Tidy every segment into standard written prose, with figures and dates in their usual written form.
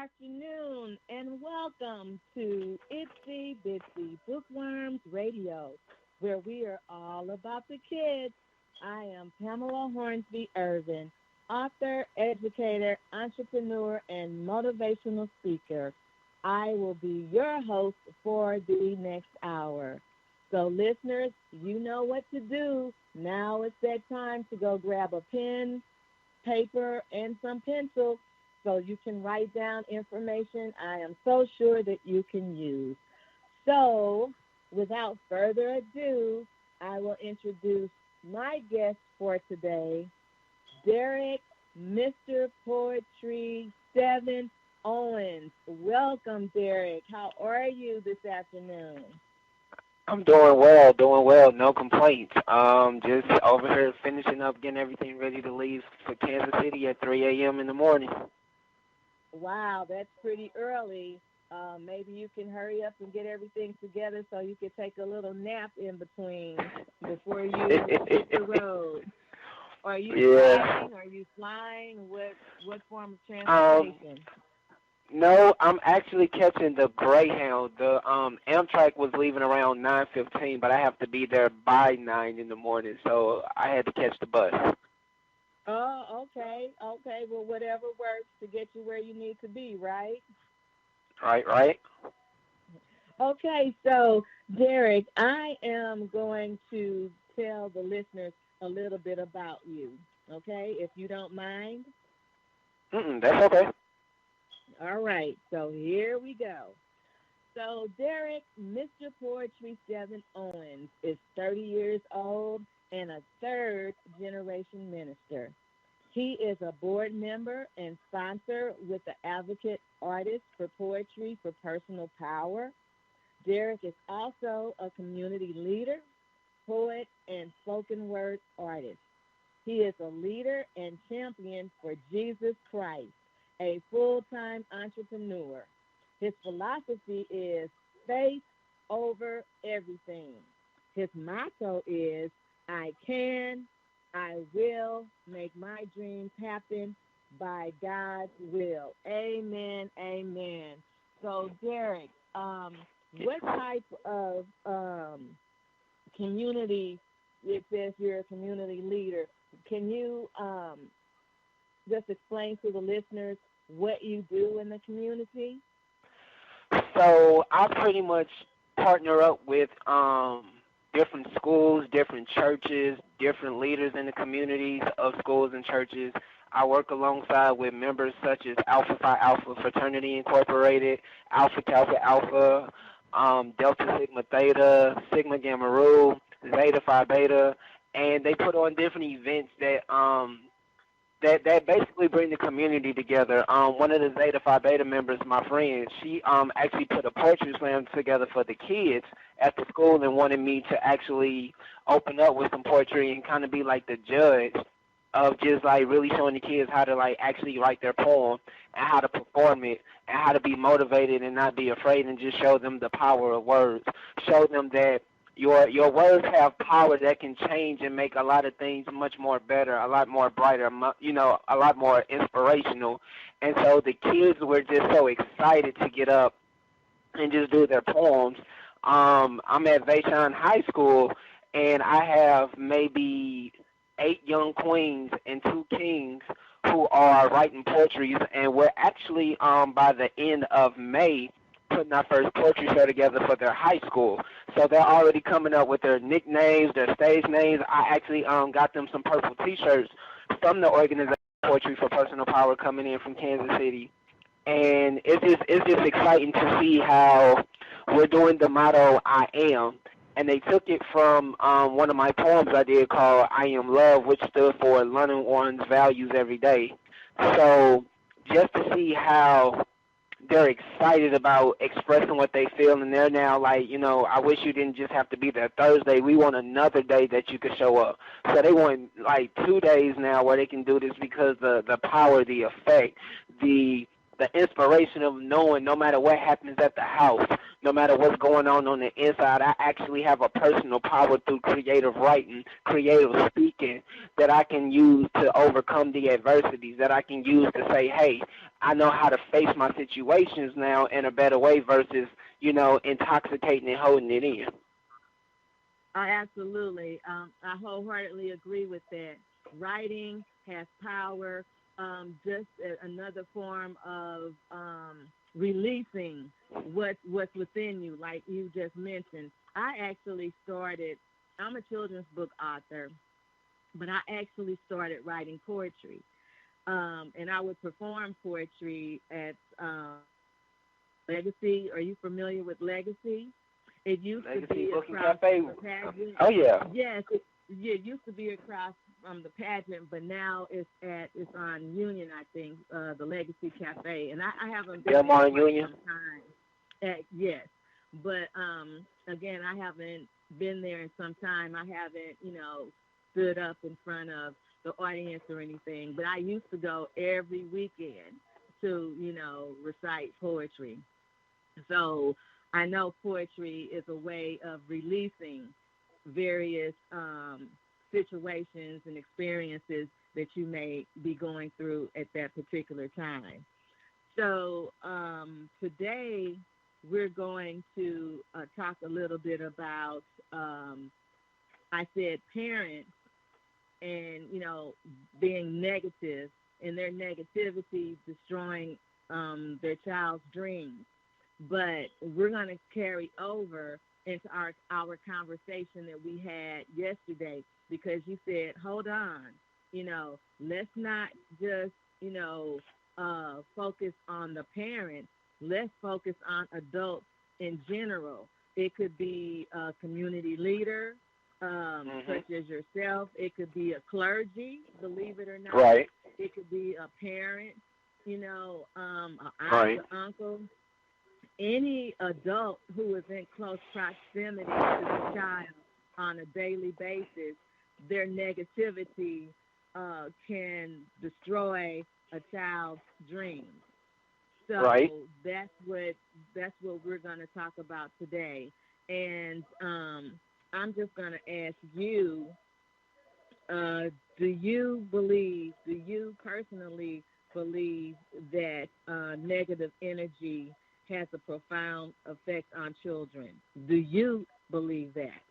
afternoon, and welcome to Itsy Bitsy Bookworms Radio, where we are all about the kids. I am Pamela Hornsby Irvin, author, educator, entrepreneur, and motivational speaker. I will be your host for the next hour. So, listeners, you know what to do. Now it's that time to go grab a pen, paper, and some pencil so you can write down information I am so sure that you can use. So, without further ado, I will introduce my guest for today, Derek Mr. Poetry 7 Owens. Welcome, Derek. How are you this afternoon? I'm doing well, no complaints. Just over here finishing up, getting everything ready to leave for Kansas City at 3 a.m. in the morning. Wow, that's pretty early. Maybe you can hurry up and get everything together so you can take a little nap in between before you hit the road. Are you Yeah. driving? Are you flying? What form of Um, transportation? no, I'm actually catching the Greyhound. The Amtrak was leaving around 9:15, but I have to be there by 9 in the morning, so I had to catch the bus. Oh, okay, okay. Well, whatever works to get you where you need to be, right? Right. Okay, so Derek, I am going to tell the listeners a little bit about you, okay, if you don't mind. That's okay. All right, so here we go. So Derek, Mr. Poetry 7 Owens, is 30 years old and a third generation minister. He is a board member and sponsor with the Advocate Artist for Poetry for Personal Power. Derek is also a community leader, poet, and spoken word artist. He is a leader and champion for Jesus Christ, a full time entrepreneur. His philosophy is faith over everything. His motto is I can, I will make my dreams happen by God's will. Amen, amen. So, Derek, what type of community, it says you're a community leader, can you just explain to the listeners what you do in the community? So I pretty much partner up with different schools, different churches, different leaders in the communities of schools and churches. I work alongside with members such as Alpha Phi Alpha Fraternity Incorporated, Alpha Kappa Alpha, Delta Sigma Theta, Sigma Gamma Rho, Zeta Phi Beta, and they put on different events that basically bring the community together. One of the Zeta Phi Beta members, my friend, she actually put a poetry slam together for the kids at the school and wanted me to actually open up with some poetry and kind of be like the judge of just like really showing the kids how to like actually write their poem and how to perform it and how to be motivated and not be afraid and just show them the power of words. Show them that your words have power that can change and make a lot of things much more better, a lot more brighter, a lot more inspirational. And so the kids were just so excited to get up and just do their poems. I'm at Vashon High School, and I have maybe 8 young queens and 2 kings who are writing poetry, and we're actually by the end of May putting our first poetry show together for their high school. So they're already coming up with their nicknames, their stage names. I actually got them some purple T-shirts from the organization Poetry for Personal Power coming in from Kansas City, and it's just exciting to see how we're doing the motto I am. And they took it from one of my poems I did called I Am Love, which stood for learning one's values every day. So just to see how they're excited about expressing what they feel, and they're now like, I wish you didn't just have to be there Thursday. We want another day that you could show up. So they want like 2 days now where they can do this because the power, the effect, the inspiration of knowing no matter what happens at the house, no matter what's going on the inside, I actually have a personal power through creative writing, creative speaking that I can use to overcome the adversities, that I can use to say, hey, I know how to face my situations now in a better way versus, intoxicating and holding it in. Absolutely. I wholeheartedly agree with that. Writing has power. Just another form of releasing what's within you, like you just mentioned. I actually started. I'm a children's book author, but I actually started writing poetry, and I would perform poetry at Legacy. Are you familiar with Legacy? It used to Legacy be Booking across Cafe. the pageant. Oh yeah. Yes, it used to be across from the pageant, but now it's on Union, I think, the Legacy Cafe, and I haven't been there Delmar in quite Union. some time. Yes, but again, I haven't been there in some time. I haven't, stood up in front of the audience or anything, but I used to go every weekend to, recite poetry. So I know poetry is a way of releasing various situations and experiences that you may be going through at that particular time. So today we're going to talk a little bit about, I said, parents and, being negative and their negativity destroying their child's dreams. But we're going to carry over into our conversation that we had yesterday, because you said, hold on, let's not just, focus on the parents. Let's focus on adults in general. It could be a community leader, such as yourself. It could be a clergy, believe it or not. Right. It could be a parent, an aunt, Right. or uncle. Any adult who is in close proximity to the child on a daily basis, their negativity can destroy a child's dreams. So Right. that's what we're going to talk about today. And I'm just going to ask you, do you personally believe that negative energy has a profound effect on children? Do you believe that?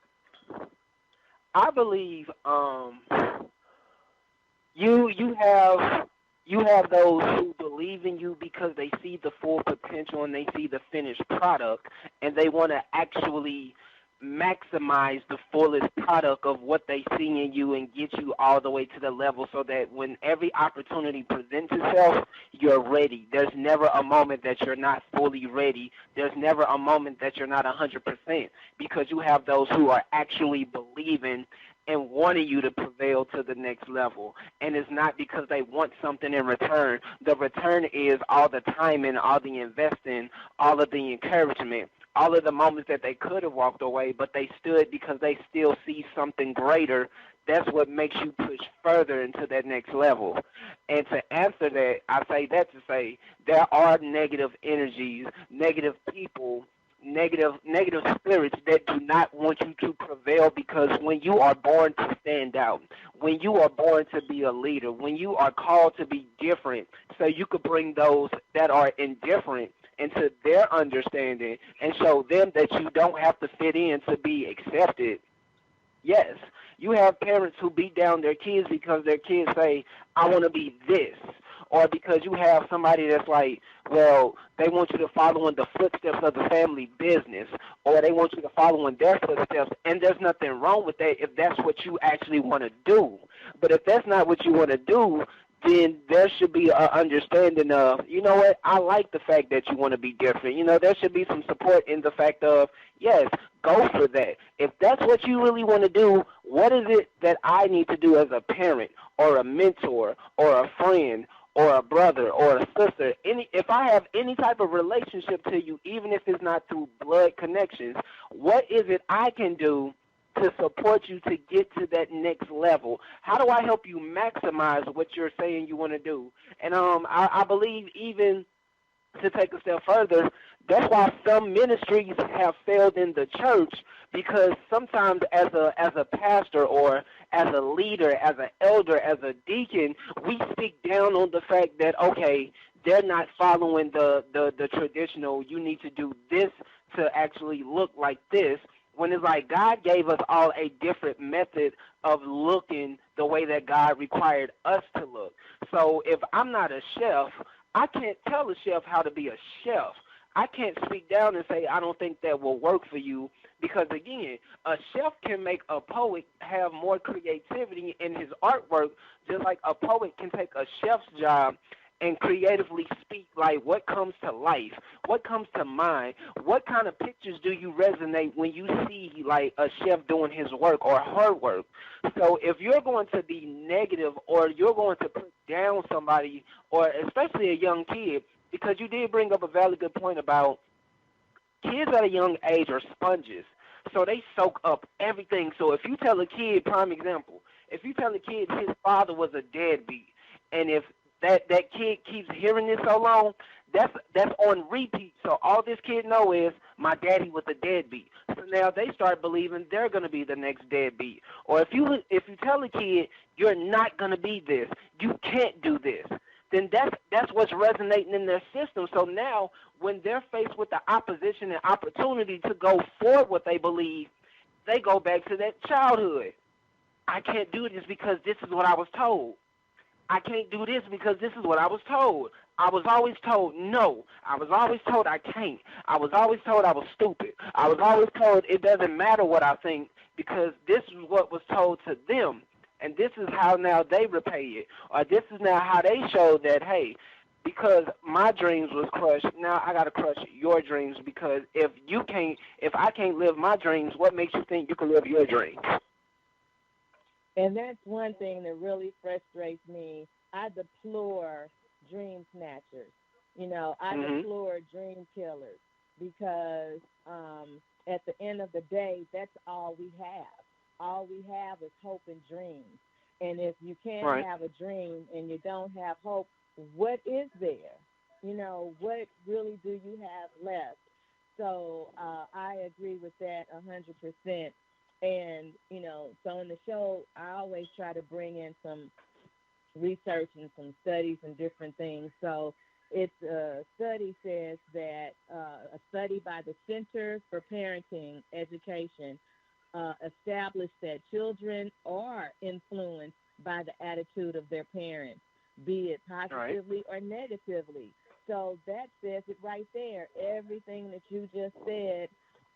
I believe you have those who believe in you because they see the full potential and they see the finished product, and they want to actually maximize the fullest product of what they see in you and get you all the way to the level so that when every opportunity presents itself, you're ready. There's never a moment that you're not fully ready. There's never a moment that you're not 100%, because you have those who are actually believing and wanting you to prevail to the next level. And it's not because they want something in return. The return is all the time and all the investing, all of the encouragement, all of the moments that they could have walked away, but they stood because they still see something greater. That's what makes you push further into that next level. And to answer that, I say that to say there are negative energies, negative people, negative spirits that do not want you to prevail, because when you are born to stand out, when you are born to be a leader, when you are called to be different, so you could bring those that are indifferent into their understanding and show them that you don't have to fit in to be accepted. Yes, you have parents who beat down their kids because their kids say, I want to be this. Or because you have somebody that's like, well, they want you to follow in the footsteps of the family business, or they want you to follow in their footsteps, and there's nothing wrong with that if that's what you actually want to do. But if that's not what you want to do, then there should be an understanding of, you know what, I like the fact that you want to be different. There should be some support in the fact of, yes, go for that. If that's what you really want to do, what is it that I need to do as a parent or a mentor or a friend or a brother or a sister? If I have any type of relationship to you, even if it's not through blood connections, what is it I can do to support you to get to that next level? How do I help you maximize what you're saying you want to do? And I believe, even to take a step further, that's why some ministries have failed in the church, because sometimes as a pastor or as a leader, as an elder, as a deacon, we speak down on the fact that, okay, they're not following the traditional, you need to do this to actually look like this, when it's like God gave us all a different method of looking the way that God required us to look. So if I'm not a chef, I can't tell a chef how to be a chef. I can't speak down and say I don't think that will work for you, because again, a chef can make a poet have more creativity in his artwork, just like a poet can take a chef's job and creatively speak like what comes to life, what comes to mind, what kind of pictures do you resonate when you see like a chef doing his work or her work. So if you're going to be negative or you're going to put down somebody, or especially a young kid, because you did bring up a very good point about kids at a young age are sponges, so they soak up everything. So if you tell a kid, prime example, if you tell a kid his father was a deadbeat, and if that kid keeps hearing this so long, that's on repeat. So all this kid know is my daddy was a deadbeat. So now they start believing they're gonna be the next deadbeat. Or if you tell a kid you're not gonna be this, you can't do this, then that's what's resonating in their system. So now when they're faced with the opposition and opportunity to go for what they believe, they go back to that childhood. I can't do this because this is what I was told. I can't do this because this is what I was told. I was always told no. I was always told I can't. I was always told I was stupid. I was always told it doesn't matter what I think because this is what was told to them. And this is how now they repay it. Or this is now how they show that, hey, because my dreams was crushed, now I got to crush your dreams, because if I can't live my dreams, what makes you think you can live your dreams? And that's one thing that really frustrates me. I deplore dream snatchers. I deplore dream killers because at the end of the day, that's all we have. All we have is hope and dreams. And if you can't have a dream and you don't have hope, what is there? What really do you have left? So I agree with that 100%. And, so in the show, I always try to bring in some research and some studies and different things. So it's a study says that a study by the Center for Parenting Education established that children are influenced by the attitude of their parents, be it positively or negatively. So that says it right there. Everything that you just said,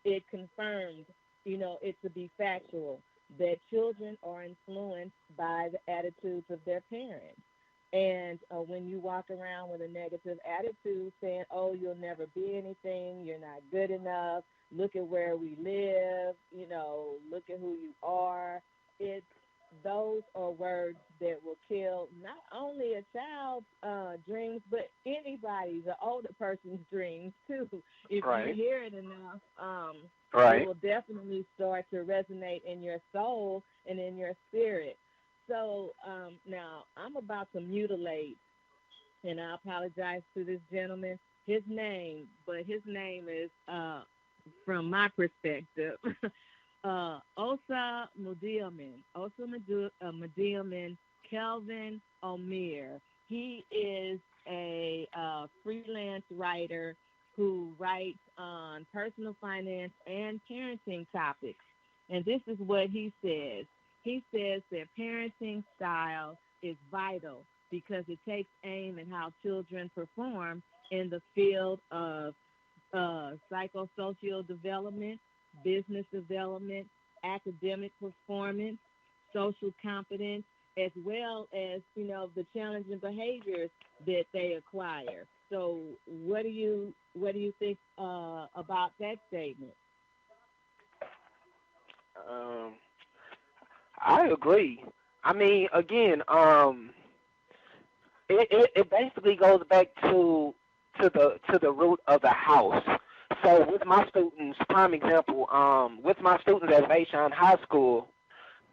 it confirmed it to be factual, that children are influenced by the attitudes of their parents. And when you walk around with a negative attitude saying, oh, you'll never be anything, you're not good enough, look at where we live, look at who you are, those are words that will kill not only a child's dreams, but anybody's, an older person's dreams, too. If you hear it enough, it will definitely start to resonate in your soul and in your spirit. So now I'm about to mutilate, and I apologize to this gentleman, his name is, from my perspective, Osa Mudiaman Kelvin Omir. He is a freelance writer who writes on personal finance and parenting topics. And this is what he says. He says that parenting style is vital because it takes aim in how children perform in the field of psychosocial development, business development, academic performance, social competence, as well as, the challenging behaviors that they acquire. So what do you think about that statement? I agree. I mean, again, it basically goes back to the root of the house. So with my students, prime example, with my students at Bayshine High School,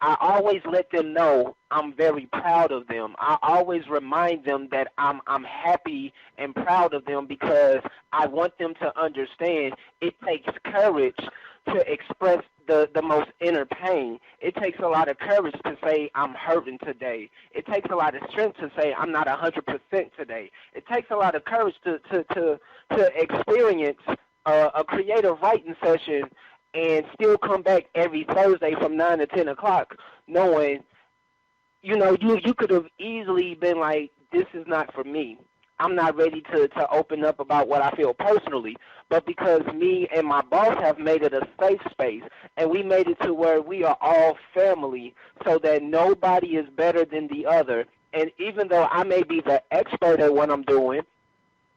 I always let them know I'm very proud of them. I always remind them that I'm happy and proud of them because I want them to understand it takes courage to express the most inner pain. It takes a lot of courage to say I'm hurting today. It takes a lot of strength to say I'm not 100% today. It takes a lot of courage to experience a creative writing session and still come back every Thursday from 9 to 10 o'clock knowing, you could have easily been like, this is not for me. I'm not ready to open up about what I feel personally. But because me and my boss have made it a safe space, and we made it to where we are all family so that nobody is better than the other. And even though I may be the expert at what I'm doing,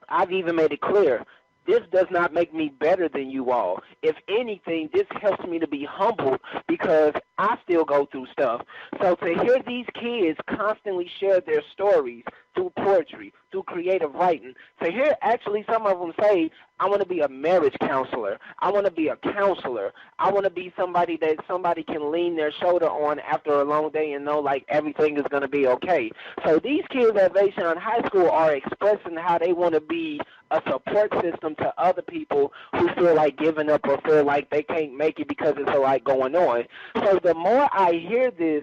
I've even made it clear, this does not make me better than you all. If anything, this helps me to be humble because I still go through stuff. So to hear these kids constantly share their stories through poetry, through creative writing, to hear actually some of them say, I want to be a marriage counselor. I want to be a counselor. I want to be somebody that somebody can lean their shoulder on after a long day and know like everything is going to be okay. So these kids at Vason High School are expressing how they want to be a support system to other people who feel like giving up or feel like they can't make it because it's a lot going on. So the more I hear this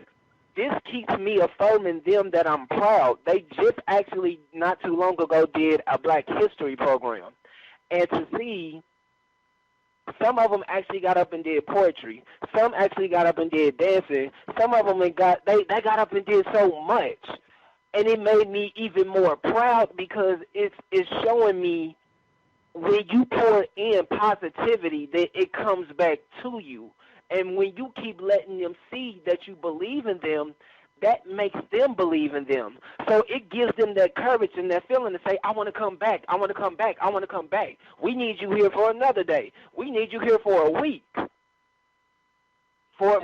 keeps me affirming them that I'm proud. They just actually not too long ago did a Black History program. And to see some of them actually got up and did poetry. Some actually got up and did dancing. Some of them they got up and did so much. And it made me even more proud because it's showing me when you pour in positivity that it comes back to you. And when you keep letting them see that you believe in them, that makes them believe in them. So it gives them that courage and that feeling to say, I want to come back, I want to come back, I want to come back. We need you here for another day. We need you here for a week. For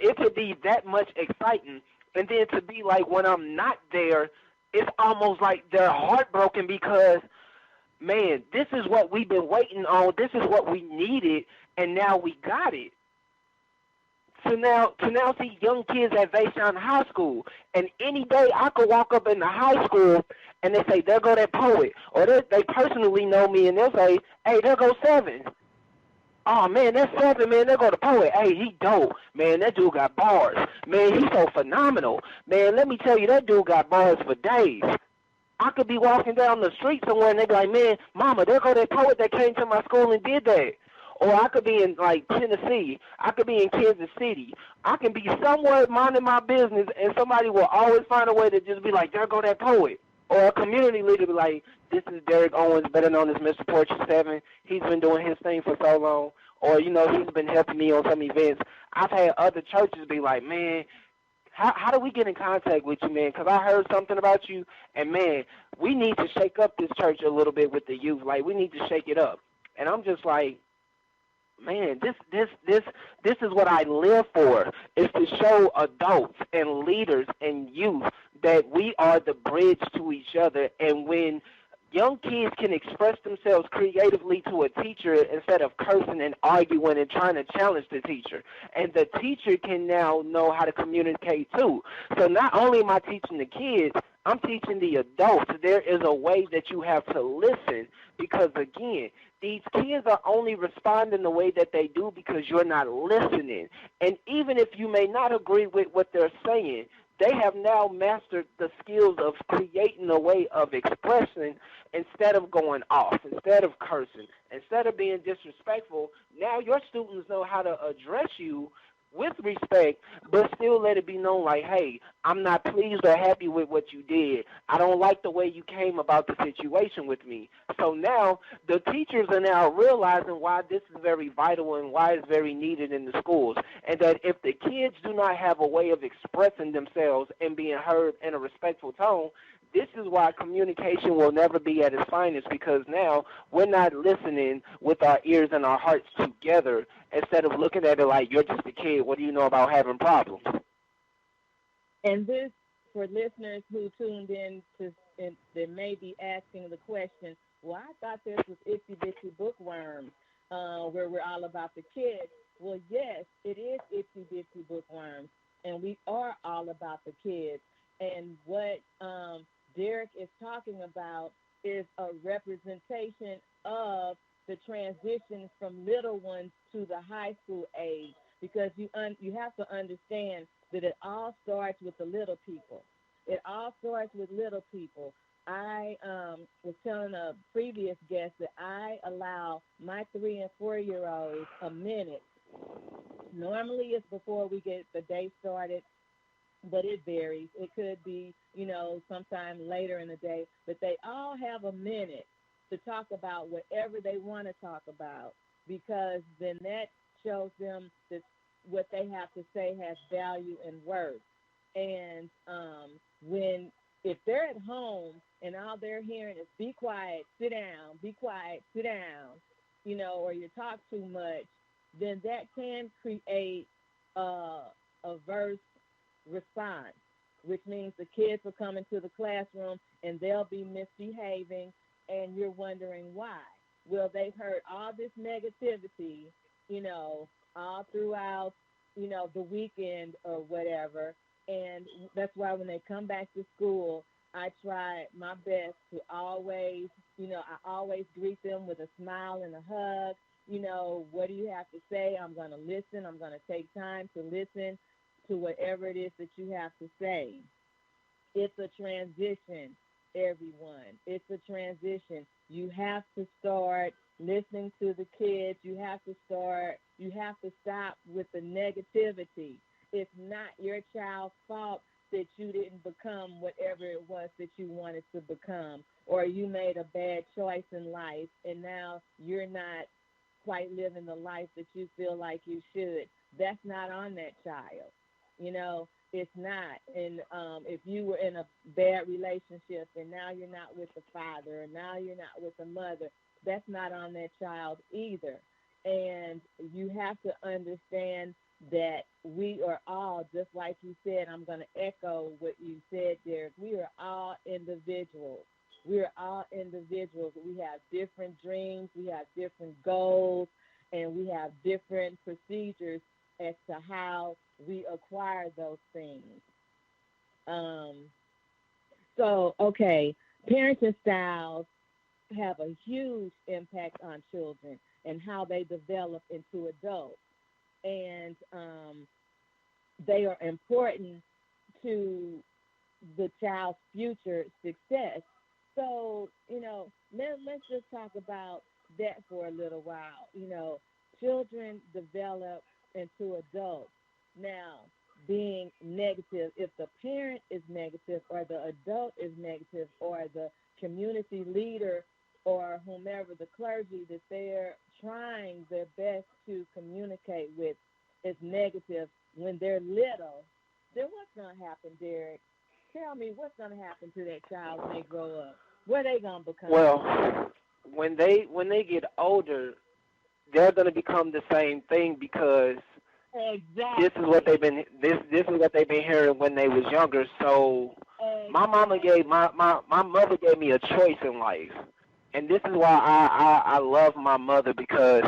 it to be that much exciting. And then to be like when I'm not there, it's almost like they're heartbroken because, man, this is what we've been waiting on. This is what we needed, and now we got it. To now see young kids at Vason High School, and any day I could walk up in the high school and they say, there go that poet, or they personally know me and they'll say, hey, there goes Seven. Oh, man, that's Seven, man, there go the poet. Hey, he dope. Man, that dude got bars. Man, he's so phenomenal. Man, let me tell you, that dude got bars for days. I could be walking down the street somewhere and they be like, man, mama, there go that poet that came to my school and did that. Or I could be in, like, Tennessee. I could be in Kansas City. I can be somewhere minding my business, and somebody will always find a way to just be like, there go that poet. Or a community leader be like, this is Derek Owens, better known as Mr. Portrait 7. He's been doing his thing for so long. Or, he's been helping me on some events. I've had other churches be like, man, how do we get in contact with you, man? Because I heard something about you, and, man, we need to shake up this church a little bit with the youth. Like, we need to shake it up. And I'm just like, man, this is what I live for, is to show adults and leaders and youth that we are the bridge to each other. And when young kids can express themselves creatively to a teacher instead of cursing and arguing and trying to challenge the teacher, and the teacher can now know how to communicate too. So not only am I teaching the kids, I'm teaching the adults. There is a way that you have to listen because, again, these kids are only responding the way that they do because you're not listening. And even if you may not agree with what they're saying, they have now mastered the skills of creating a way of expressing instead of going off, instead of cursing, instead of being disrespectful. Now your students know how to address you with respect, but still let it be known like, hey, I'm not pleased or happy with what you did. I don't like the way you came about the situation with me. So now the teachers are now realizing why this is very vital and why it's very needed in the schools, and that if the kids do not have a way of expressing themselves and being heard in a respectful tone, this is why communication will never be at its finest, because now we're not listening with our ears and our hearts together instead of looking at it like, you're just a kid, what do you know about having problems? And this, for listeners who tuned in to, and they may be asking the question, well, I thought this was Itsy Bitsy Bookworm, where we're all about the kids. Well, yes, it is itsy bitsy bookworms, and we are all about the kids. And what Derek is talking about is a representation of the transition from little ones to the high school age, because you have to understand that it all starts with the little people. It all starts with little people. I was telling a previous guest that I allow my 3 and 4 year olds a minute. Normally, it's before we get the day started, but it varies. It could be, sometime later in the day, but they all have a minute to talk about whatever they want to talk about, because then that shows them that what they have to say has value and worth. And when if they're at home and all they're hearing is be quiet, sit down, be quiet, sit down, or you talk too much, then that can create a verse response, which means the kids will come into the classroom and they'll be misbehaving, and you're wondering why. Well, they've heard all this negativity, all throughout, the weekend or whatever. And that's why when they come back to school, I try my best to always, I always greet them with a smile and a hug. What do you have to say? I'm going to listen. I'm going to take time to listen to whatever it is that you have to say. It's a transition, everyone. It's a transition. You have to start listening to the kids. You have to stop with the negativity. It's not your child's fault that you didn't become whatever it was that you wanted to become, or you made a bad choice in life and now you're not quite living the life that you feel like you should. That's not on that child. It's not. And if you were in a bad relationship and now you're not with the father and now you're not with the mother, that's not on that child either. And you have to understand that we are all, just like you said, I'm going to echo what you said, Derek, we are all individuals. We are all individuals. We have different dreams, we have different goals, and we have different procedures as to how we acquire those things. Okay, parenting styles have a huge impact on children and how they develop into adults. And they are important to the child's future success. So, let's just talk about that for a little while. Children develop into adults. Now, being negative, if the parent is negative or the adult is negative or the community leader or whomever, the clergy that they're trying their best to communicate with is negative when they're little, then what's going to happen, Derek? Tell me what's going to happen to that child when they grow up. What are they going to become? Well, when they get older, they're going to become the same thing because exactly. this is what they've been hearing when they was younger. So exactly. my mother gave me a choice in life, and this is why I love my mother, because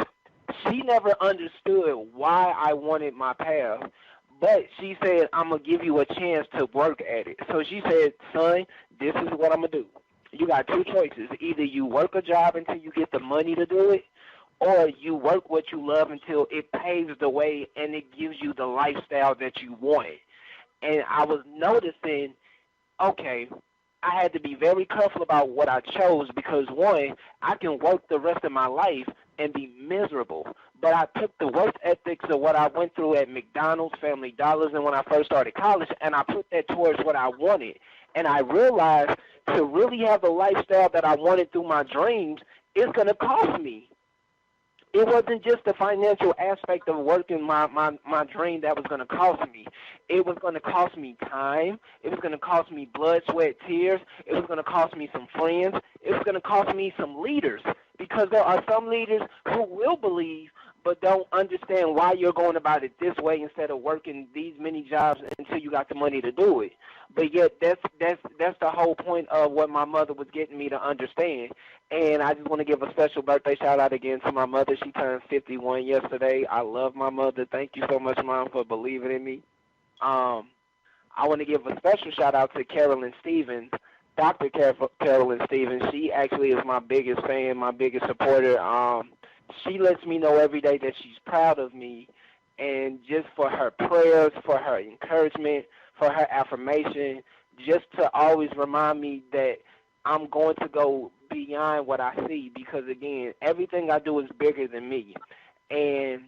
she never understood why I wanted my path. But she said, I'm going to give you a chance to work at it. So she said, son, this is what I'm going to do. You got two choices. Either you work a job until you get the money to do it, or you work what you love until it paves the way and it gives you the lifestyle that you wanted. And I was noticing, okay, I had to be very careful about what I chose because, one, I can work the rest of my life and be miserable. But I took the work ethics of what I went through at McDonald's, Family Dollars, and when I first started college, and I put that towards what I wanted. And I realized to really have the lifestyle that I wanted through my dreams, it's going to cost me. It wasn't just the financial aspect of working my dream that was going to cost me. It was going to cost me time. It was going to cost me blood, sweat, tears. It was going to cost me some friends. It was going to cost me some leaders, because there are some leaders who will believe, but don't understand why you're going about it this way instead of working these many jobs until you got the money to do it. But yet that's the whole point of what my mother was getting me to understand. And I just want to give a special birthday shout out again to my mother. She turned 51 yesterday. I love my mother. Thank you so much, Mom, for believing in me. I want to give a special shout out to Carolyn Stevens, Dr. Carolyn Stevens. She actually is my biggest fan, my biggest supporter. She lets me know every day that she's proud of me, and just for her prayers, for her encouragement, for her affirmation, just to always remind me that I'm going to go beyond what I see, because again, everything I do is bigger than me. And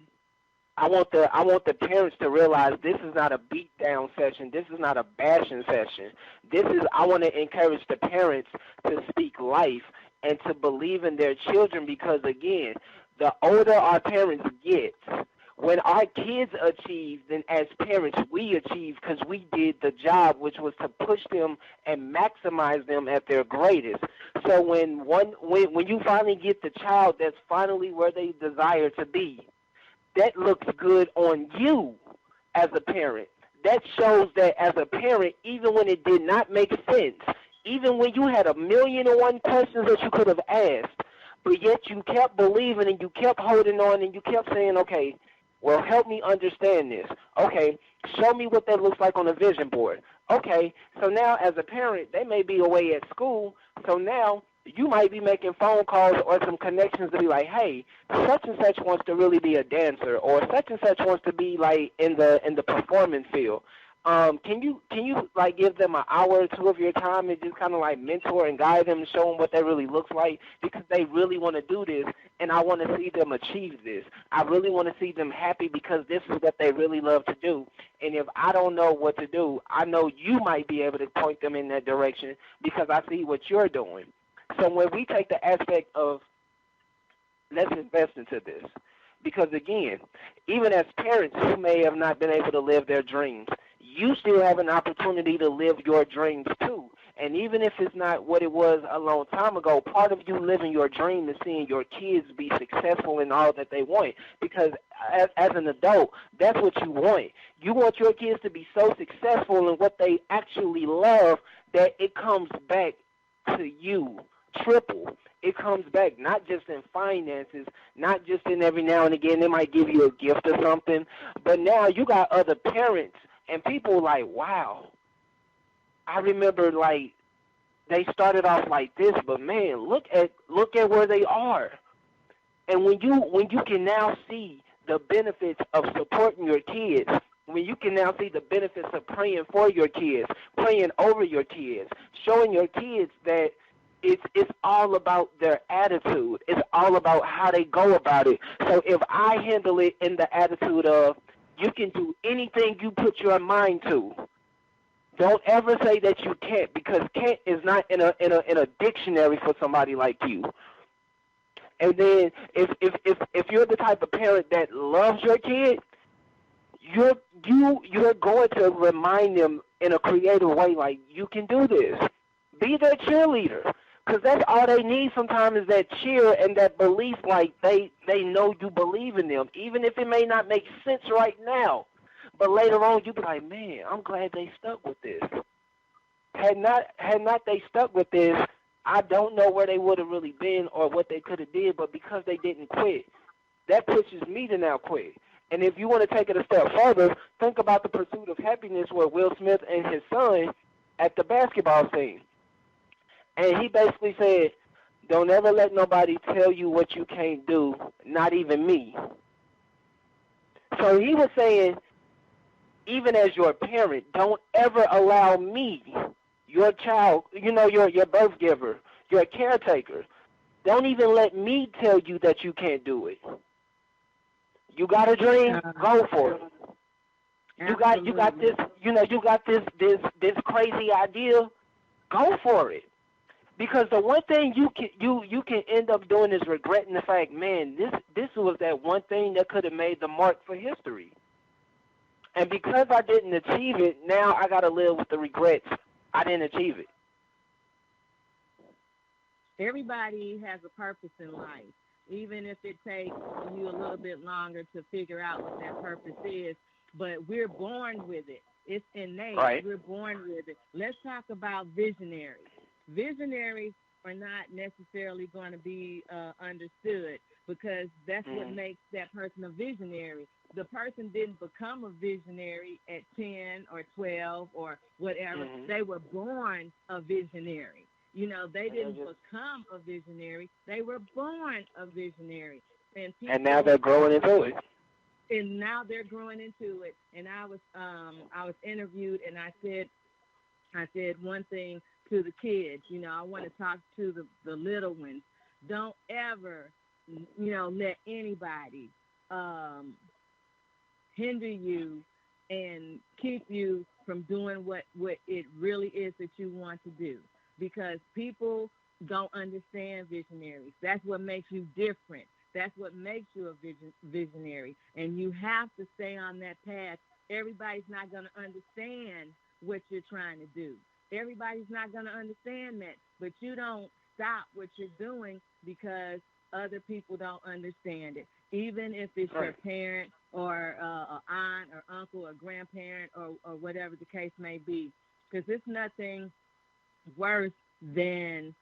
I want the parents to realize this is not a beat down session. This is not a bashing session. I want to encourage the parents to speak life and to believe in their children, because again, the older our parents get, when our kids achieve, then as parents we achieve, because we did the job, which was to push them and maximize them at their greatest. So when you finally get the child that's finally where they desire to be, that looks good on you as a parent. That shows that as a parent, even when it did not make sense, even when you had 1,000,001 questions that you could have asked, but yet you kept believing and you kept holding on and you kept saying, okay, well, help me understand this. Okay, show me what that looks like on a vision board. Okay, so now as a parent, they may be away at school, so now you might be making phone calls or some connections to be like, hey, such and such wants to really be a dancer, or such and such wants to be like in the performance field. Can you like give them an hour or two of your time and just kind of like mentor and guide them and show them what that really looks like, because they really want to do this, and I want to see them achieve this. I really want to see them happy because this is what they really love to do. And if I don't know what to do, I know you might be able to point them in that direction because I see what you're doing. So when we take the aspect of let's invest into this, because again, even as parents who may have not been able to live their dreams, you still have an opportunity to live your dreams too. And even if it's not what it was a long time ago, part of you living your dream is seeing your kids be successful in all that they want. Because as an adult, that's what you want. You want your kids to be so successful in what they actually love that it comes back to you triple. It comes back not just in finances, not just in every now and again they might give you a gift or something, but now you got other parents and people like, wow, I remember like they started off like this, but man, look at where they are. And when you can now see the benefits of supporting your kids, when you can now see the benefits of praying for your kids, praying over your kids, showing your kids that it's all about their attitude. It's all about how they go about it. So if I handle it in the attitude of you can do anything you put your mind to, don't ever say that you can't, because can't is not in a dictionary for somebody like you. And then if you're the type of parent that loves your kid, you're going to remind them in a creative way, like, you can do this. Be their cheerleader. Because that's all they need sometimes is that cheer and that belief, like they know you believe in them, even if it may not make sense right now. But later on, you be like, man, I'm glad they stuck with this. Had not they stuck with this, I don't know where they would have really been or what they could have did, but because they didn't quit, that pushes me to now quit. And if you want to take it a step further, think about The Pursuit of Happiness with Will Smith and his son at the basketball scene. And he basically said, don't ever let nobody tell you what you can't do, not even me. So he was saying, even as your parent, don't ever allow me, your child, your birth giver, your caretaker, don't even let me tell you that you can't do it. You got a dream, go for it. You got this crazy idea, go for it. Because the one thing you can end up doing is regretting the fact, man, this was that one thing that could have made the mark for history. And because I didn't achieve it, now I got to live with the regrets. I didn't achieve it. Everybody has a purpose in life. even if it takes you a little bit longer to figure out what that purpose is. But we're born with it. It's innate. Right. We're born with it. Let's talk about visionaries. Visionaries are not necessarily going to be understood because that's what makes that person a visionary. The person didn't become a visionary at 10 or 12 or whatever. They were born a visionary. You know, they didn't become a visionary. They were born a visionary. And now they're growing into it. And now they're growing into it. And I was interviewed, and I said one thing to the kids. You know, I want to talk to the little ones. Don't ever, you know, let anybody hinder you and keep you from doing what it really is that you want to do. Because people don't understand visionaries. That's what makes you different. That's what makes you a visionary. And you have to stay on that path. Everybody's not going to understand what you're trying to do. Everybody's not going to understand that. But you don't stop what you're doing because other people don't understand it. Even if it's your parent or an aunt or uncle or grandparent or whatever the case may be. Because it's nothing worse than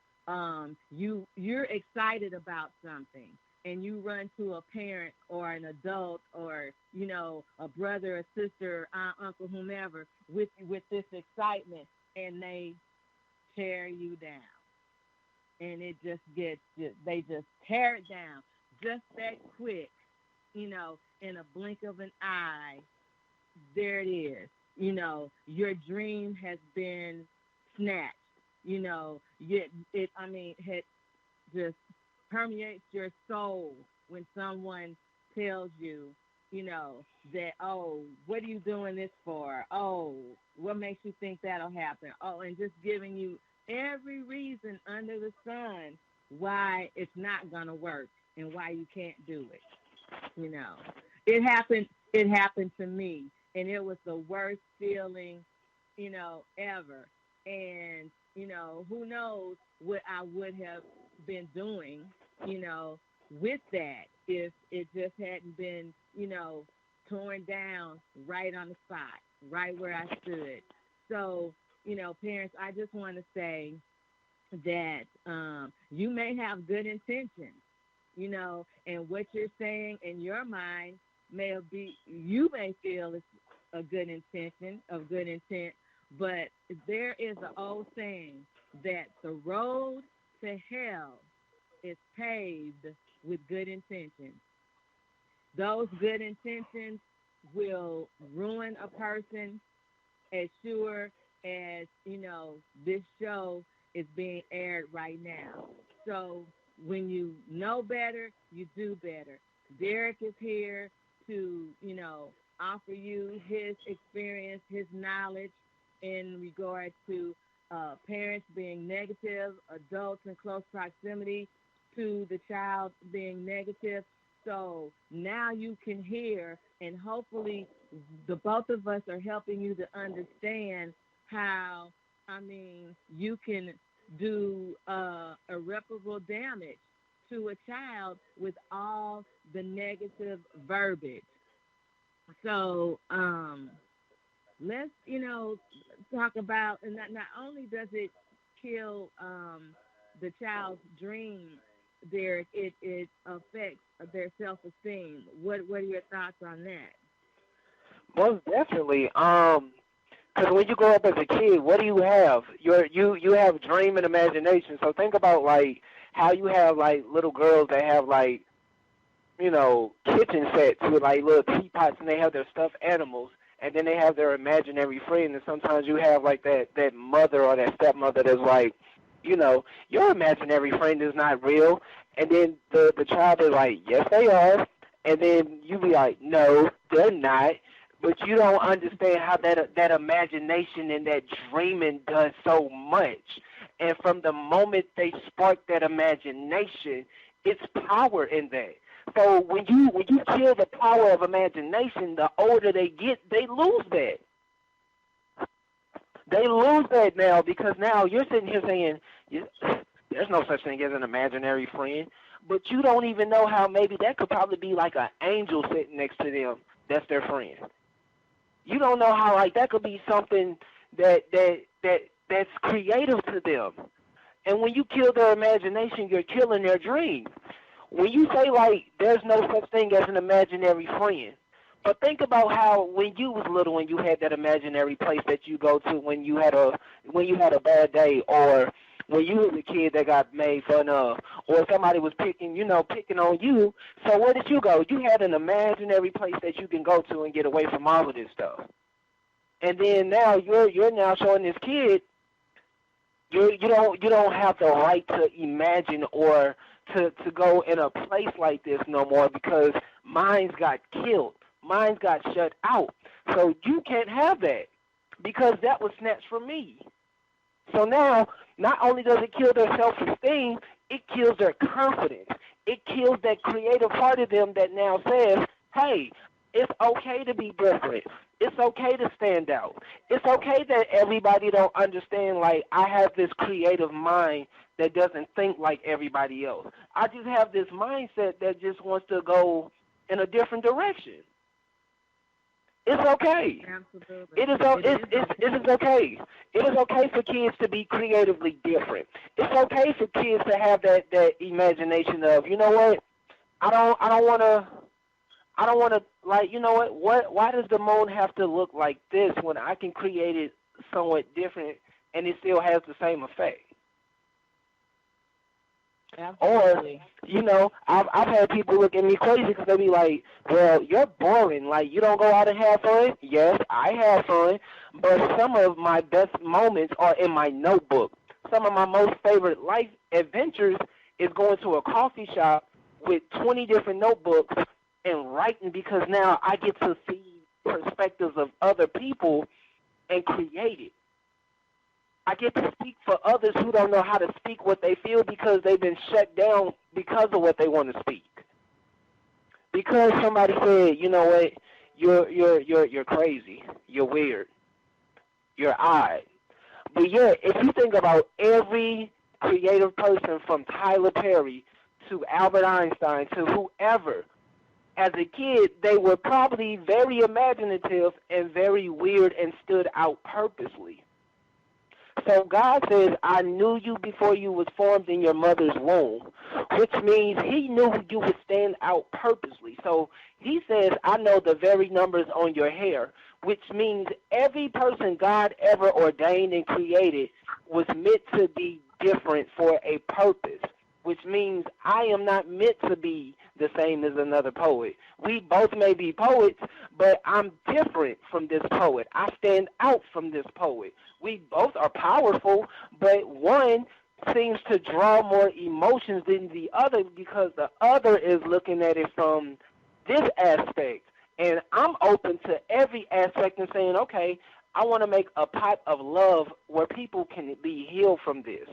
you're excited about something and you run to a parent or an adult or, you know, a brother, a sister, aunt, uncle, whomever with this excitement, and they tear you down. And it just they just tear it down just that quick, you know, in a blink of an eye. There it is. You know, your dream has been snatched. You know, it just permeates your soul when someone tells you, you know, that, oh, what are you doing this for? Oh, what makes you think that'll happen? Oh, and just giving you every reason under the sun why it's not going to work and why you can't do it. You know, it happened to me, and it was the worst feeling, you know, ever. And, you know, who knows what I would have been doing, you know, with that if it just hadn't been, you know, torn down right on the spot, right where I stood. So, you know, parents, I just want to say that you may have good intentions, you know, and what you're saying in your mind you may feel it's a good intention, of good intent, but there is an old saying that the road to hell is paved with good intentions. Those good intentions will ruin a person as sure as, you know, this show is being aired right now. So when you know better, you do better. Derek is here to, you know, offer you his experience, his knowledge in regard to parents being negative, adults in close proximity to the child being negative. So now you can hear, and hopefully the both of us are helping you to understand how, you can do irreparable damage to a child with all the negative verbiage. So let's, you know, talk about, and not only does it kill the child's dream, Derek, it affects their self-esteem. What are your thoughts on that? Most definitely. Because when you grow up as a kid, what do you have? You have dream and imagination. So think about like how you have like little girls that have like, you know, kitchen sets with like little teapots, and they have their stuffed animals, and then they have their imaginary friend. And sometimes you have like that mother or that stepmother that's like, you know, your imaginary friend is not real. And then the child is like, yes, they are. And then you be like, no, they're not. But you don't understand how that imagination and that dreaming does so much. And from the moment they spark that imagination, it's power in that. So when you kill the power of imagination, the older they get, they lose that. They lose that now because now you're sitting here saying, there's no such thing as an imaginary friend. but you don't even know how maybe that could probably be like an angel sitting next to them that's their friend. You don't know how like that could be something that's creative to them. And when you kill their imagination, you're killing their dream. When you say like there's no such thing as an imaginary friend, but think about how when you was little and you had that imaginary place that you go to when you had a bad day, or when you was a kid that got made fun of, or somebody was picking on you. So where did you go? You had an imaginary place that you can go to and get away from all of this stuff. And then now you're now showing this kid you don't have the right to imagine or to go in a place like this no more because minds got killed. Minds got shut out. So you can't have that because that was snatched from me. So now, not only does it kill their self-esteem, it kills their confidence. It kills that creative part of them that now says, hey, it's okay to be different. It's okay to stand out. It's okay that everybody don't understand, like, I have this creative mind that doesn't think like everybody else. I just have this mindset that just wants to go in a different direction. It's okay. Absolutely. It is okay. It is okay for kids to be creatively different. It's okay for kids to have that imagination of, you know what? I don't want to like, you know what? Why does the moon have to look like this when I can create it somewhat different and it still has the same effect? Absolutely. Or, I've had people look at me crazy because they be like, well, you're boring. Like, you don't go out and have fun? Yes, I have fun. But some of my best moments are in my notebook. Some of my most favorite life adventures is going to a coffee shop with 20 different notebooks and writing because now I get to see perspectives of other people and create it. I get to speak for others who don't know how to speak what they feel because they've been shut down because of what they want to speak. Because somebody said, you know what, you're crazy, you're weird, you're odd. But yeah, if you think about every creative person from Tyler Perry to Albert Einstein to whoever, as a kid, they were probably very imaginative and very weird and stood out purposely. So God says, I knew you before you was formed in your mother's womb, which means he knew you would stand out purposely. So he says, I know the very numbers on your hair, which means every person God ever ordained and created was meant to be different for a purpose, which means I am not meant to be the same as another poet. We both may be poets, but I'm different from this poet. I stand out from this poet. We both are powerful, but one seems to draw more emotions than the other because the other is looking at it from this aspect. And I'm open to every aspect and saying, okay, I want to make a pot of love where people can be healed from this.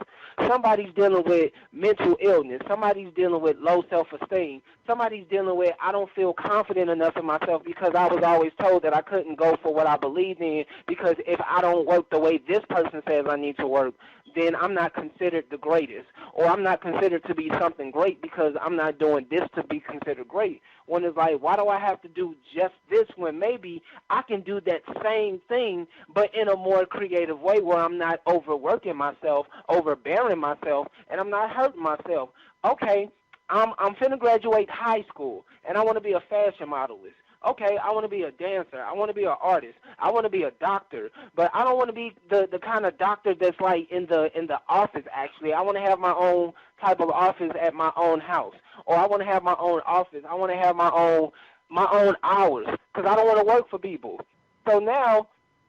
Somebody's dealing with mental illness. Somebody's dealing with low self-esteem. Somebody's dealing with I don't feel confident enough in myself because I was always told that I couldn't go for what I believed in because if I don't work the way this person says I need to work, then I'm not considered the greatest. Or I'm not considered to be something great because I'm not doing this to be considered great. One is like, why do I have to do just this when maybe I can do that same thing but in a more creative way where I'm not overworking myself, overbearing myself, and I'm not hurting myself. Okay, I'm finna graduate high school, and I want to be a fashion modelist. Okay, I want to be a dancer. I want to be an artist. I want to be a doctor, but I don't want to be the kind of doctor that's like in the office. Actually, I want to have my own type of office at my own house, or I want to have my own office. I want to have my own hours because I don't want to work for people. So now,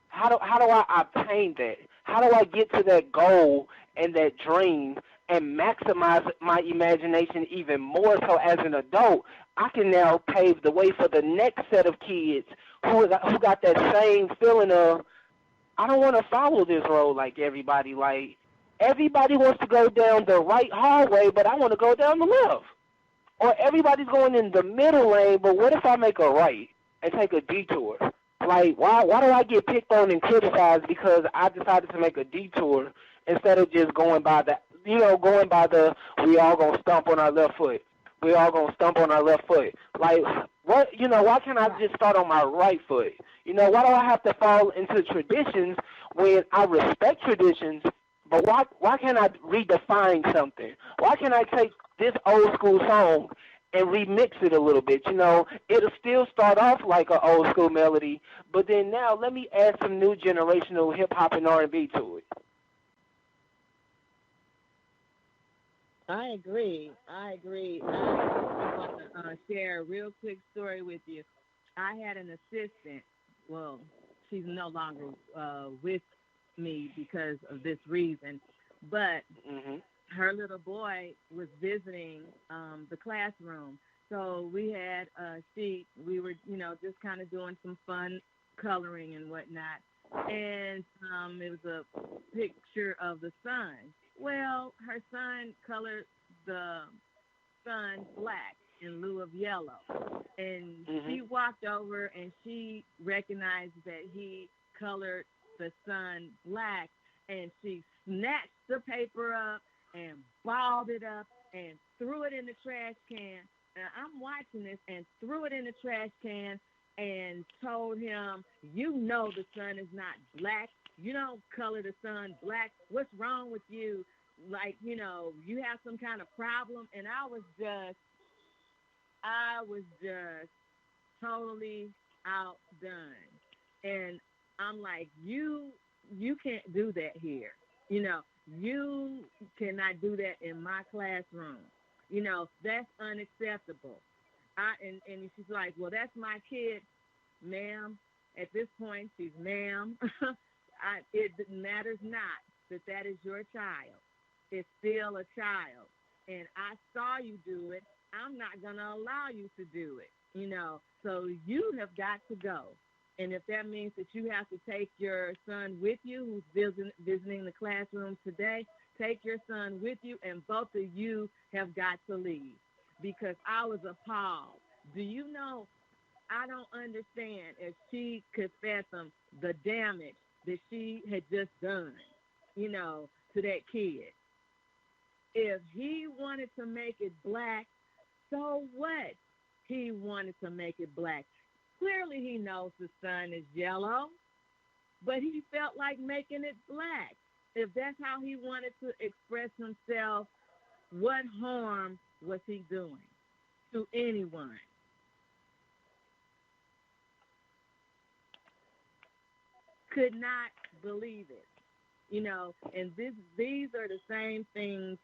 how do I obtain that? How do I get to that goal and that dream and maximize my imagination even more so as an adult I can now pave the way for the next set of kids who got that same feeling of, I don't want to follow this road like everybody. Like, everybody wants to go down the right hallway, but I want to go down the left. Or everybody's going in the middle lane, but what if I make a right and take a detour? Like, why do I get picked on and criticized because I decided to make a detour instead of just going by the we all going to stomp on our left foot? we all gonna stumble on our left foot. Like, what? Why can't I just start on my right foot? Why do I have to fall into traditions when I respect traditions? But why can't I redefine something? Why can't I take this old school song and remix it a little bit? It'll still start off like an old school melody, but then now let me add some new generational hip hop and R&B to it. I agree. I want to share a real quick story with you. I had an assistant. Well, she's no longer with me because of this reason, but Mhm. her little boy was visiting the classroom. So we had a sheet. We were, just kind of doing some fun coloring and whatnot. And it was a picture of the sun. Well, her son colored the sun black in lieu of yellow. And Mhm. she walked over and she recognized that he colored the sun black, and she snatched the paper up and balled it up and threw it in the trash can. And I'm watching this and threw it in the trash can and told him, the sun is not black. You don't color the sun black. What's wrong with you? Like, you have some kind of problem. And I was just totally outdone. And I'm like, you can't do that here. You know, you cannot do that in my classroom. That's unacceptable. And she's like, well, that's my kid, ma'am. At this point, she's ma'am. It matters not that is your child. It's still a child. And I saw you do it. I'm not going to allow you to do it. So you have got to go. And if that means that you have to take your son with you, who's visiting the classroom today, take your son with you, and both of you have got to leave. Because I was appalled. Do you know, I don't understand if she could fathom the damage that she had just done, to that kid. If he wanted to make it black, so what? He wanted to make it black. Clearly, he knows the sun is yellow, but he felt like making it black. If that's how he wanted to express himself, what harm was he doing to anyone? Could not believe it. And these are the same things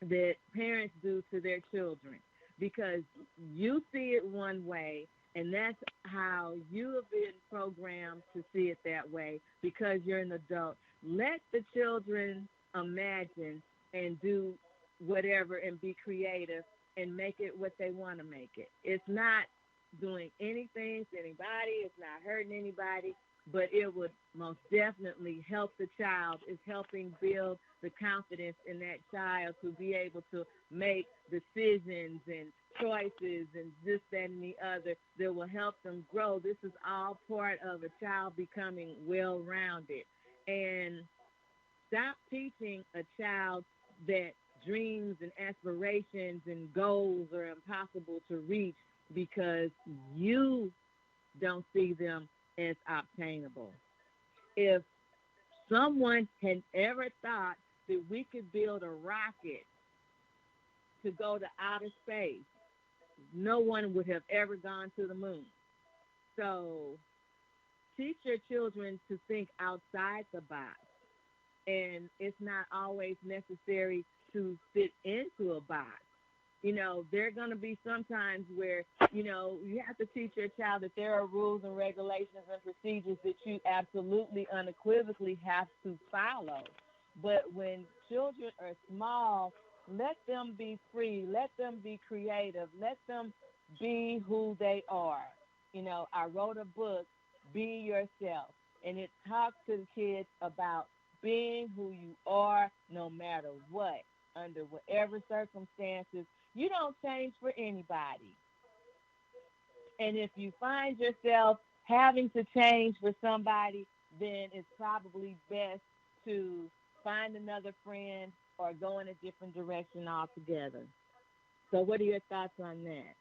that parents do to their children, because you see it one way, and that's how you have been programmed to see it that way because you're an adult. Let the children imagine and do whatever and be creative and make it what they want to make it. It's not doing anything to anybody, it's not hurting anybody, but it would most definitely help the child. Is helping build the confidence in that child to be able to make decisions and choices and this, that, and the other that will help them grow. This is all part of a child becoming well-rounded. And stop teaching a child that dreams and aspirations and goals are impossible to reach because you don't see them as obtainable. If someone had ever thought that we could build a rocket to go to outer space, no one would have ever gone to the moon. So teach your children to think outside the box. And it's not always necessary to fit into a box. There are going to be some times where, you have to teach your child that there are rules and regulations and procedures that you absolutely unequivocally have to follow. But when children are small, let them be free. Let them be creative. Let them be who they are. I wrote a book, Be Yourself, and it talks to the kids about being who you are no matter what, under whatever circumstances. You don't change for anybody. And if you find yourself having to change for somebody, then it's probably best to find another friend or go in a different direction altogether. So, what are your thoughts on that?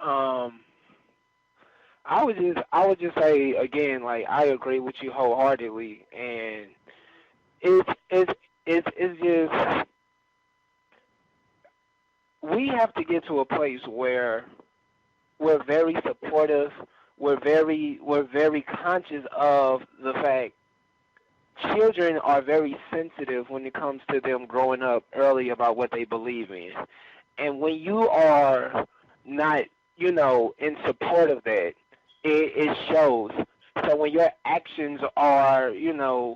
Um, I would just say again, like I agree with you wholeheartedly, and it's it's just we have to get to a place where we're very supportive. We're very conscious of the fact children are very sensitive when it comes to them growing up early about what they believe in. And when you are not, in support of that, it shows. So when your actions are, in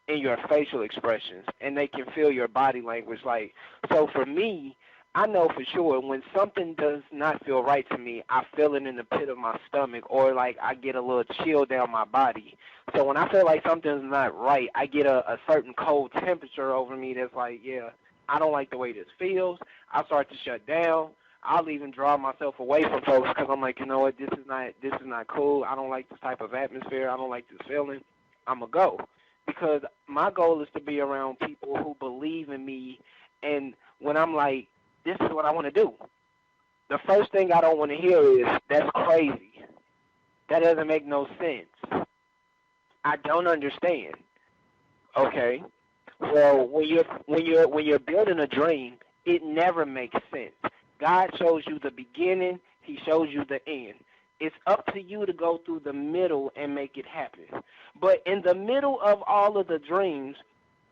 your facial expressions, and they can feel your body language, like, so for me, I know for sure when something does not feel right to me, I feel it in the pit of my stomach, or like I get a little chill down my body. So when I feel like something's not right, I get a certain cold temperature over me that's like, yeah, I don't like the way this feels. I start to shut down. I'll even draw myself away from folks because I'm like, you know what, this is not cool. I don't like this type of atmosphere. I don't like this feeling. I'ma go because my goal is to be around people who believe in me. And when I'm like, this is what I want to do, the first thing I don't want to hear is that's crazy. That doesn't make no sense. I don't understand. Okay. Well, when you're building a dream, it never makes sense. God shows you the beginning, he shows you the end. It's up to you to go through the middle and make it happen. But in the middle of all of the dreams,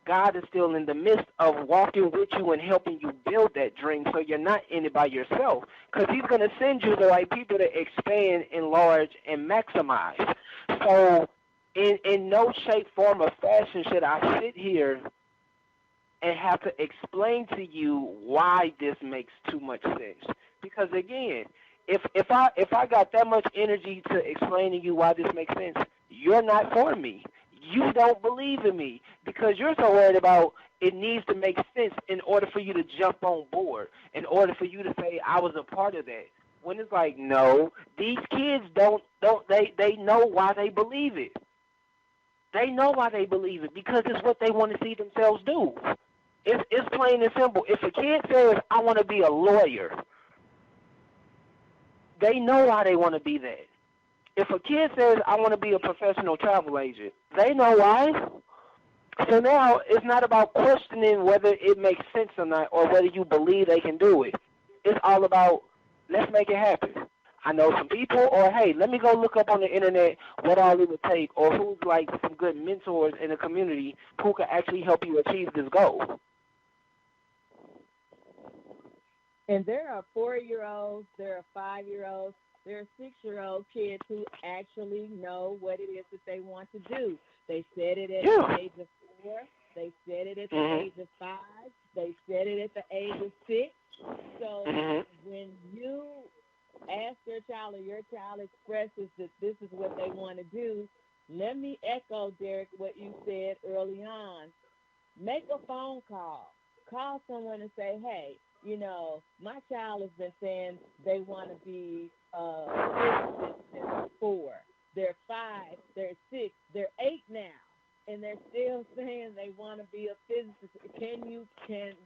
God is still in the midst of walking with you and helping you build that dream so you're not in it by yourself. Because he's going to send you the right people to expand, enlarge, and maximize. So in no shape, form, or fashion should I sit here and have to explain to you why this makes too much sense. Because again, if I got that much energy to explain to you why this makes sense, you're not for me. You don't believe in me because you're so worried about it needs to make sense in order for you to jump on board, in order for you to say I was a part of that. When it's like, no, these kids don't they know why they believe it. They know why they believe it because it's what they want to see themselves do. It's plain and simple. If a kid says, I want to be a lawyer, they know why they want to be that. If a kid says, I want to be a professional travel agent, they know why. So now it's not about questioning whether it makes sense or not or whether you believe they can do it. It's all about, let's make it happen. I know some people, or hey, let me go look up on the internet what all it would take, or who's like some good mentors in the community who can actually help you achieve this goal. And there are 4-year-olds, there are 5-year-olds, there are 6-year-old kids who actually know what it is that they want to do. They said it at the Yeah. age of 4, they said it at the Mhm. age of 5, they said it at the age of 6. So Mhm. when you ask your child or your child expresses that this is what they want to do, let me echo, Derek, what you said early on. Make a phone call. Call someone and say, hey, my child has been saying they want to be a physicist since 4. They're 5, they're 6, they're 8 now, and they're still saying they want to be a physicist. Can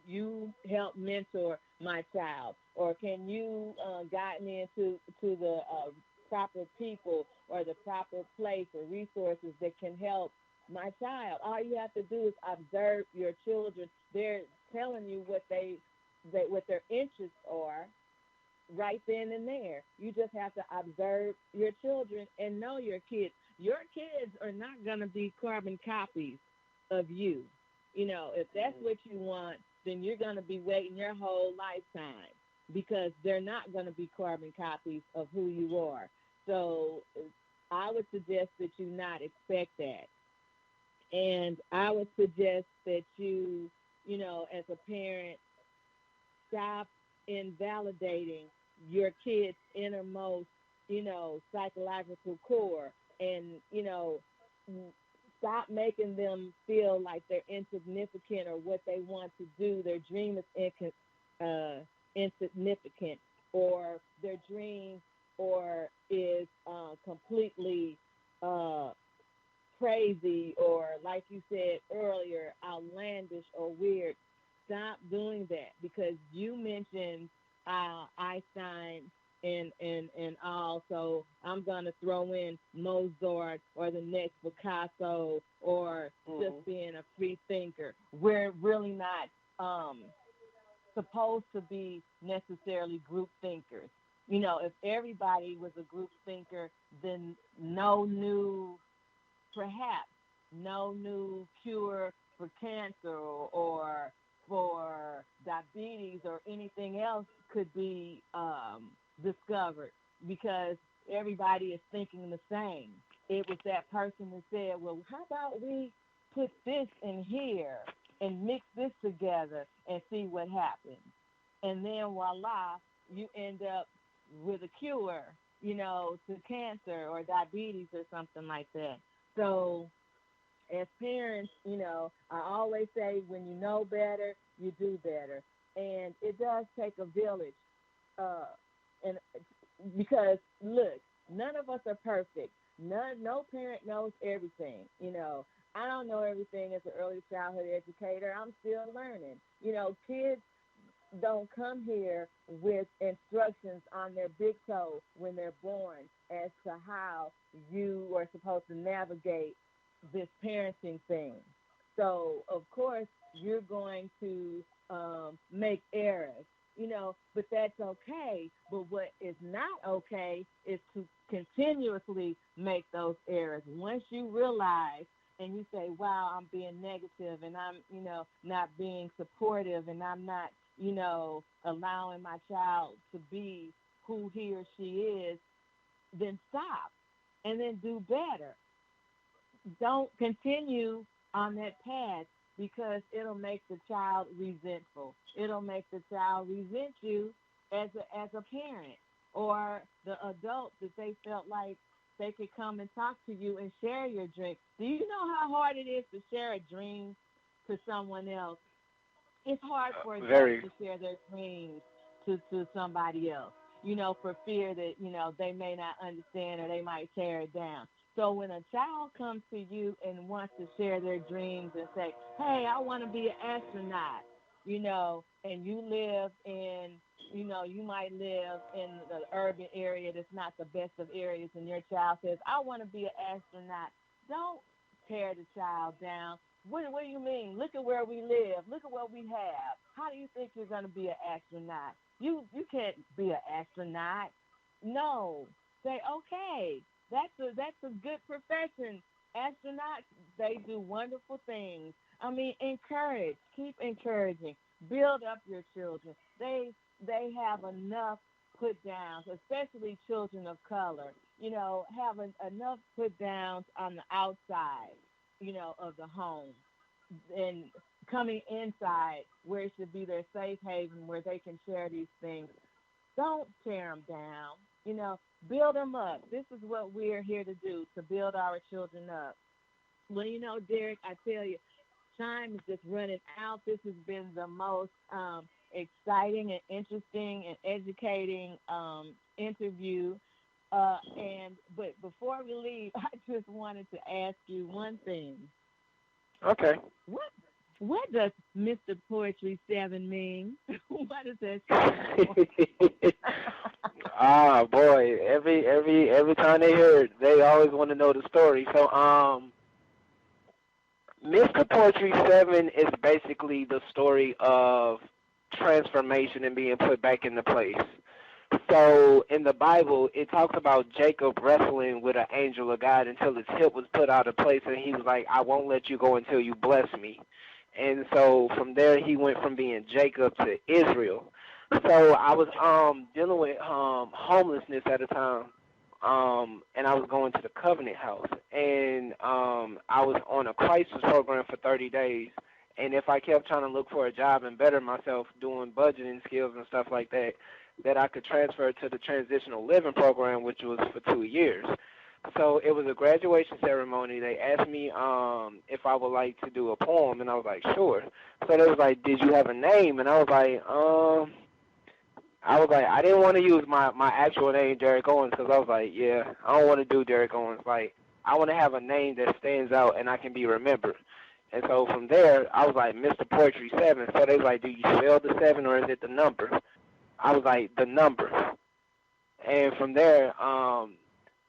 you help mentor my child, or can you guide me into the proper people or the proper place or resources that can help my child? All you have to do is observe your children. They're telling you what their interests are right then and there. You just have to observe your children and know your kids. Your kids are not going to be carbon copies of you. If that's what you want, then you're going to be waiting your whole lifetime because they're not going to be carbon copies of who you are. So I would suggest that you not expect that. And I would suggest that as a parent, stop invalidating your kid's innermost, psychological core, and, stop making them feel like they're insignificant or what they want to do. Their dream is insignificant, or their dream or is completely uh, crazy, or like you said earlier, outlandish or weird. stop doing that because you mentioned Einstein and also I'm gonna throw in Mozart or the next Picasso or just being a free thinker. We're really not supposed to be necessarily group thinkers. If everybody was a group thinker, then perhaps no new cure for cancer or for diabetes or anything else could be discovered because everybody is thinking the same. It was that person that said, well, how about we put this in here and mix this together and see what happens? And then voila, you end up with a cure, to cancer or diabetes or something like that. So as parents, I always say when you know better, you do better. And it does take a village. And because, look, none of us are perfect. No parent knows everything. I don't know everything as an early childhood educator. I'm still learning. Kids don't come here with instructions on their big toe when they're born as to how you are supposed to navigate this parenting thing. So, of course, you're going to make errors, but that's okay. But what is not okay is to continuously make those errors. Once you realize and you say, wow, I'm being negative and I'm, not being supportive and I'm not, allowing my child to be who he or she is, then stop and then do better. Don't continue on that path because it'll make the child resentful. It'll make the child resent you as a parent or the adult that they felt like they could come and talk to you and share your dream. Do you know how hard it is to share a dream to someone else? It's hard for adults to share their dreams to somebody else, for fear that, they may not understand or they might tear it down. So when a child comes to you and wants to share their dreams and say, hey, I want to be an astronaut, and you live in, you might live in the urban area that's not the best of areas, and your child says, I want to be an astronaut, don't tear the child down. What do you mean? Look at where we live. Look at what we have. How do you think you're going to be an astronaut? You can't be an astronaut. No. Say, okay, that's a good profession. Astronauts, they do wonderful things. I mean, encourage. Keep encouraging. Build up your children. They have enough put downs, especially children of color. Have enough put downs on the outside, of the home, and coming inside where it should be their safe haven where they can share these things. Don't tear them down. Build them up. This is what we're here to do, to build our children up. Well, Derek, I tell you, time is just running out. This has been the most exciting and interesting and educating interview. But before we leave, I just wanted to ask you one thing. Okay. What does Mr. Poetry 7 mean? What does that stand for? Boy, every time they hear it, they always want to know the story. So, Mr. Poetry 7 is basically the story of transformation and being put back into place. So in the Bible, it talks about Jacob wrestling with an angel of God until his hip was put out of place, and he was like, I won't let you go until you bless me. And so from there, he went from being Jacob to Israel. So I was dealing with homelessness at the time, and I was going to the Covenant House, and I was on a crisis program for 30 days. And if I kept trying to look for a job and better myself doing budgeting skills and stuff like that, that I could transfer to the transitional living program, which was for 2 years. So it was a graduation ceremony. They asked me if I would like to do a poem, and I was like, sure. So they was like, did you have a name? And I was like, I didn't want to use my actual name, Derek Owens, because I was like, yeah, I don't want to do Derek Owens. Like, I want to have a name that stands out and I can be remembered. And so from there, I was like, Mr. Poetry 7. So they was like, do you spell the 7 or is it the number? I was like, the number. And from there,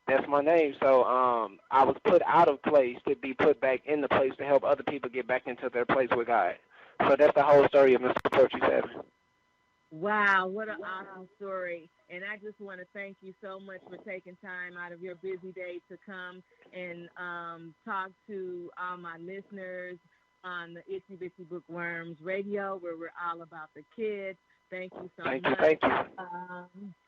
that's my name. So I was put out of place to be put back in the place to help other people get back into their place with God. So that's the whole story of Mr. Poetry 7. Wow, what an awesome story. And I just want to thank you so much for taking time out of your busy day to come and talk to all my listeners on the Itsy Bitsy Bookworms radio, where we're all about the kids. Thank you so Thank you, much. thank you.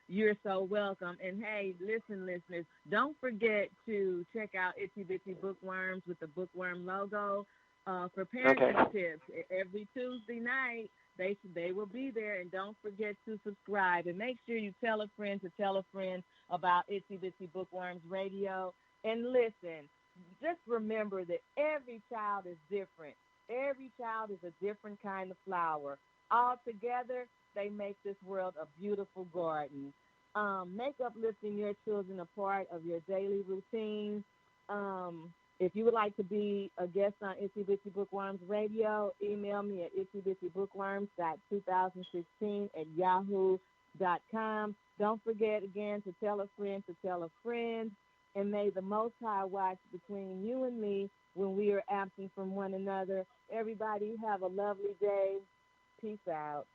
You're so welcome. And hey, listen, listeners, don't forget to check out Itsy Bitsy Bookworms with the bookworm logo for parenting tips every Tuesday night. They will be there, and don't forget to subscribe. And make sure you tell a friend to tell a friend about Itsy Bitsy Bookworms Radio. And listen, just remember that every child is different. Every child is a different kind of flower. All together, they make this world a beautiful garden. Make uplifting your children a part of your daily routine. If you would like to be a guest on Itsy Bitsy Bookworms Radio, email me at itsybitsybookworms.2016@yahoo.com. Don't forget, again, to tell a friend to tell a friend. And may the Most High watch between you and me when we are absent from one another. Everybody have a lovely day. Peace out.